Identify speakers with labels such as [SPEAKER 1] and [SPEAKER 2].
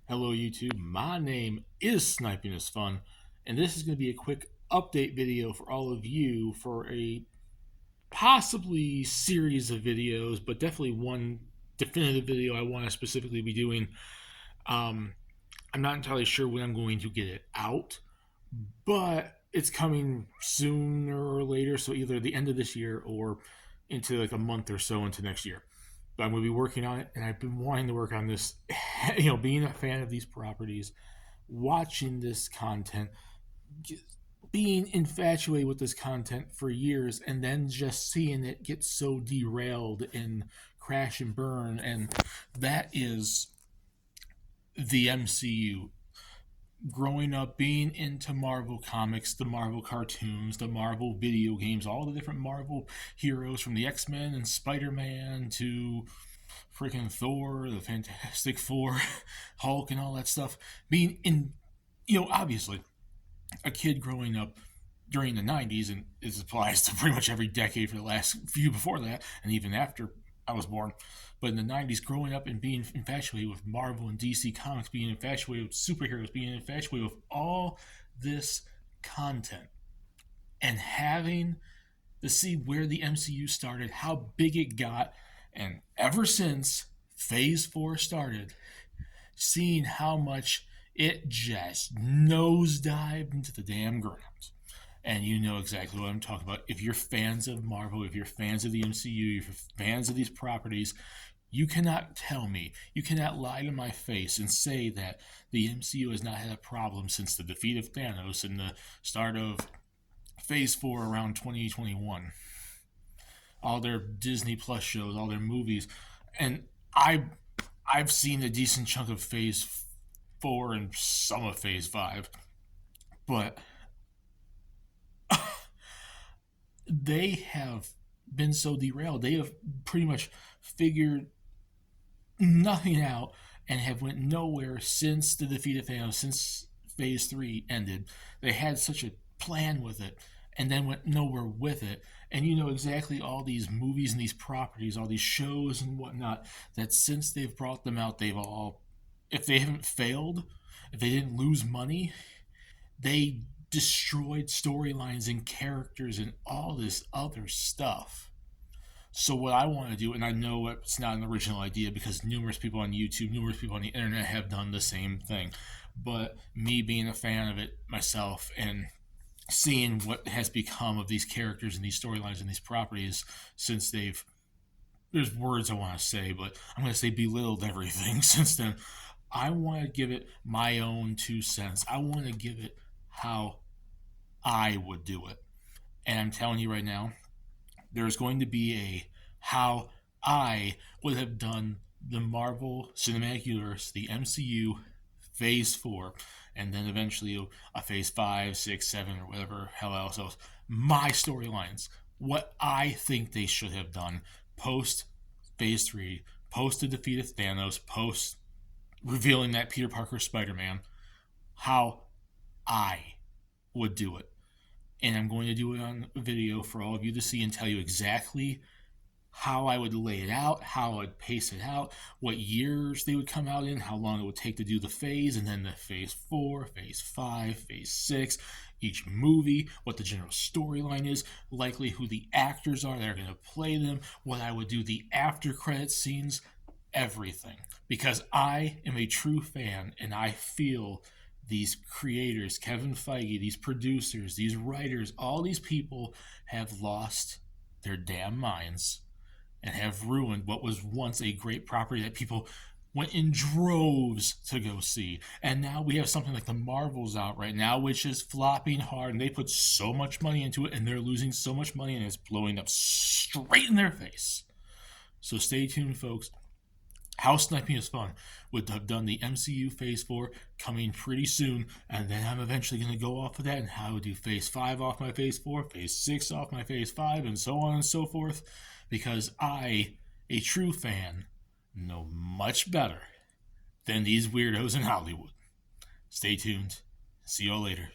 [SPEAKER 1] Hello YouTube, my name is Sniping is Fun, and this is going to be a quick update video for all of you for a possibly series of videos, but definitely one definitive video I want to specifically be doing. Um, I'm not entirely sure when I'm going to get it out, but it's coming sooner or later, so either the end of this year or into like a month or so into next year. But I'm going to be working on it, and I've been wanting to work on this. Being a fan of these properties, watching this content, being infatuated with this content for years, and then just seeing it get so derailed and crash and burn, and that is the MCU. Growing up, being into Marvel comics, the Marvel cartoons, the Marvel video games, all the different Marvel heroes from the X-Men and Spider-Man to freaking Thor, the Fantastic Four, Hulk, and all that stuff. Being in, obviously, a kid growing up during the 90s, and this applies to pretty much every decade for the last few before that, and even after I was born. But in the 90s, growing up and being infatuated with Marvel and DC Comics, being infatuated with superheroes, being infatuated with all this content, and having to see where the MCU started, how big it got, and ever since Phase 4 started, seeing how much it just nosedived into the damn ground. And you know exactly what I'm talking about. If you're fans of Marvel, if you're fans of the MCU, if you're fans of these properties, you cannot tell me, you cannot lie to my face and say that the MCU has not had a problem since the defeat of Thanos and the start of Phase 4 around 2021. All their Disney Plus shows, all their movies. And I've seen a decent chunk of Phase 4 and some of Phase 5. But they have been so derailed. They have pretty much figured nothing out and have went nowhere since the defeat of Thanos, since Phase 3 ended. They had such a plan with it and then went nowhere with it. And you know exactly all these movies and these properties, all these shows and whatnot, that since they've brought them out, they've all, if they haven't failed, if they didn't lose money, they destroyed storylines and characters and all this other stuff. So what I want to do, and I know it's not an original idea because numerous people on YouTube, numerous people on the internet have done the same thing, but me being a fan of it myself and seeing what has become of these characters and these storylines and these properties since there's words I want to say, but I'm going to say belittled everything since then. I want to give it my own 2 cents. I want to give it how I would do it. And I'm telling you right now, there's going to be a how I would have done the Marvel Cinematic Universe, the MCU, Phase 4, and then eventually a Phase 5, 6, 7, or whatever hell else. My storylines, what I think they should have done post Phase 3, post the defeat of Thanos, post revealing that Peter Parker Spider-Man, how I would do it. And I'm going to do it on a video for all of you to see and tell you exactly how I would lay it out, how I would pace it out, what years they would come out in, how long it would take to do the phase, and then the Phase 4, Phase 5, Phase 6, each movie, what the general storyline is, likely who the actors are that are going to play them, what I would do, the after credit scenes, everything. Because I am a true fan and I feel these creators, Kevin Feige, these producers, these writers, all these people have lost their damn minds and have ruined what was once a great property that people went in droves to go see. And now we have something like the Marvels out right now, which is flopping hard, and they put so much money into it, and they're losing so much money, and it's blowing up straight in their face. So stay tuned, folks. How Sniping is Fun would have done the MCU Phase 4 coming pretty soon, and then I'm eventually going to go off of that, and how I would do Phase 5 off my Phase 4, Phase 6 off my Phase 5, and so on and so forth, because I, a true fan, know much better than these weirdos in Hollywood. Stay tuned. See you all later.